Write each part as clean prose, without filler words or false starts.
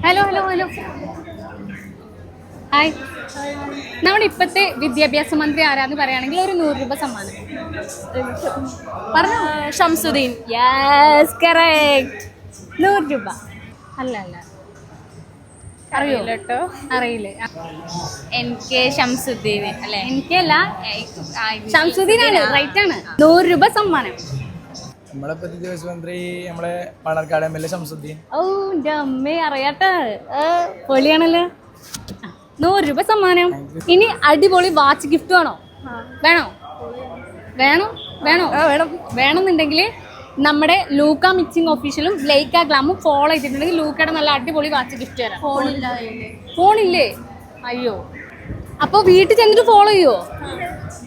Hello hello hello hi. നമ്മുടെ ഇപ്പോഴത്തെ വിദ്യാഭ്യാസ മന്ത്രി ആരാന്ന് പറയുകയാണെങ്കിൽ ഒരു 100 രൂപ സമ്മാനം പറഞ്ഞോ. ഷംസുദ്ദീൻ. Yes correct. 100 രൂപ. അല്ല അല്ല, അറിയോ? കേട്ടോ, അറിയില്ലേ? എനിക്ക് ഷംസുദ്ദീൻ അല്ലേ? എനിക്കല്ല, ഷംസുദ്ദീൻ ആണ്, റൈറ്റ് ആണ്. 100 രൂപ സമ്മാനം. നമ്മളെ വിദ്യാഭ്യാസ മന്ത്രി നമ്മളെ പാണക്കാട് MLA ഷംസുദ്ദീൻ. ഓ എൻ്റെ അമ്മേ, അറിയാട്ടെ. പൊളിയാണല്ലോ. 100 രൂപ സമ്മാനം. ഇനി അടിപൊളി വാച്ച് ഗിഫ്റ്റ് വേണോ? വേണോ വേണോ വേണോ വേണമെന്നുണ്ടെങ്കിൽ നമ്മുടെ ലൂക്ക മിക്സിംഗ് ഓഫീഷ്യലും ലൈക്ക ഗ്ലാമും ഫോളോ ചെയ്തിട്ടുണ്ടെങ്കിൽ ലൂക്കയുടെ നല്ല അടിപൊളി വാച്ച് ഗിഫ്റ്റ് തരാം. ഫോണില്ലേ? അയ്യോ, അപ്പോൾ വീട്ടിൽ ചെന്നിട്ട് ഫോളോ ചെയ്യുമോ?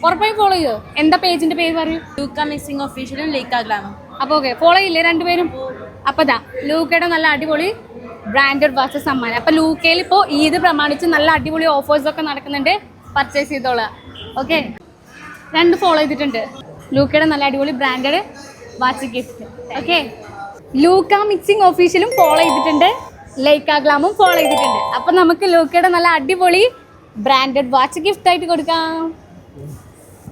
ഉറപ്പായും ഫോളോ ചെയ്യോ? എന്താ പേജിന്റെ പേര് പറയൂ? ലൂക്ക മിക്സിംഗ് ഓഫീഷ്യലും ലൈക്ക ഗ്ലാമും. അപ്പോൾ ഓക്കെ, ഫോളോ ചെയ്യില്ലേ രണ്ടുപേരും? അപ്പോൾ ദാ ലൂക്കയുടെ നല്ല അടിപൊളി ബ്രാൻഡഡ് വാച്ച് സമ്മാനം. അപ്പോൾ ലൂക്കയിൽ ഇപ്പോൾ ഈദ് പ്രമാണിച്ച് നല്ല അടിപൊളി ഓഫേഴ്സ് ഒക്കെ നടക്കുന്നുണ്ട്, പർച്ചേസ് ചെയ്തോളാം. ഓക്കെ, 2 ഫോളോ ചെയ്തിട്ടുണ്ട്. ലൂക്കയുടെ നല്ല അടിപൊളി ബ്രാൻഡഡ് വാച്ച് ഗിഫ്റ്റ്. ഓക്കെ, ലൂക്ക മിക്സിംഗ് ഓഫീഷ്യലും ഫോളോ ചെയ്തിട്ടുണ്ട്, ലൈക്ക ഗ്ലാമും ഫോളോ ചെയ്തിട്ടുണ്ട്. അപ്പം നമുക്ക് ലൂക്കയുടെ നല്ല അടിപൊളി ബ്രാൻഡഡ് വാച്ച് ഗിഫ്റ്റ് ആയിട്ട് കൊടുക്കാം.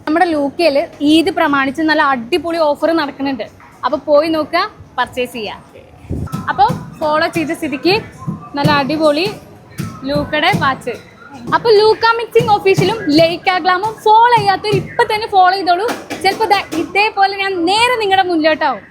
നമ്മുടെ ലൂക്കയിൽ ഈദ് പ്രമാണിച്ച് നല്ല അടിപൊളി ഓഫർ നടക്കുന്നുണ്ട്. അപ്പോൾ പോയി നോക്കുക, പർച്ചേസ് ചെയ്യുക. അപ്പോൾ ഫോളോ ചെയ്ത സ്ഥിതിക്ക് നല്ല അടിപൊളി ലൂക്കയുടെ വാച്ച്. അപ്പോൾ ലൂക്ക മിക്സിംഗ് ഓഫീഷ്യലും ലൈക്ക ഗ്ലാമും ഫോളോ ചെയ്യാത്തവർ ഇപ്പം തന്നെ ഫോളോ ചെയ്തോളൂ. ചിലപ്പോൾ ഇതേപോലെ ഞാൻ നേരെ നിങ്ങളുടെ മുന്നിലോട്ടാവും.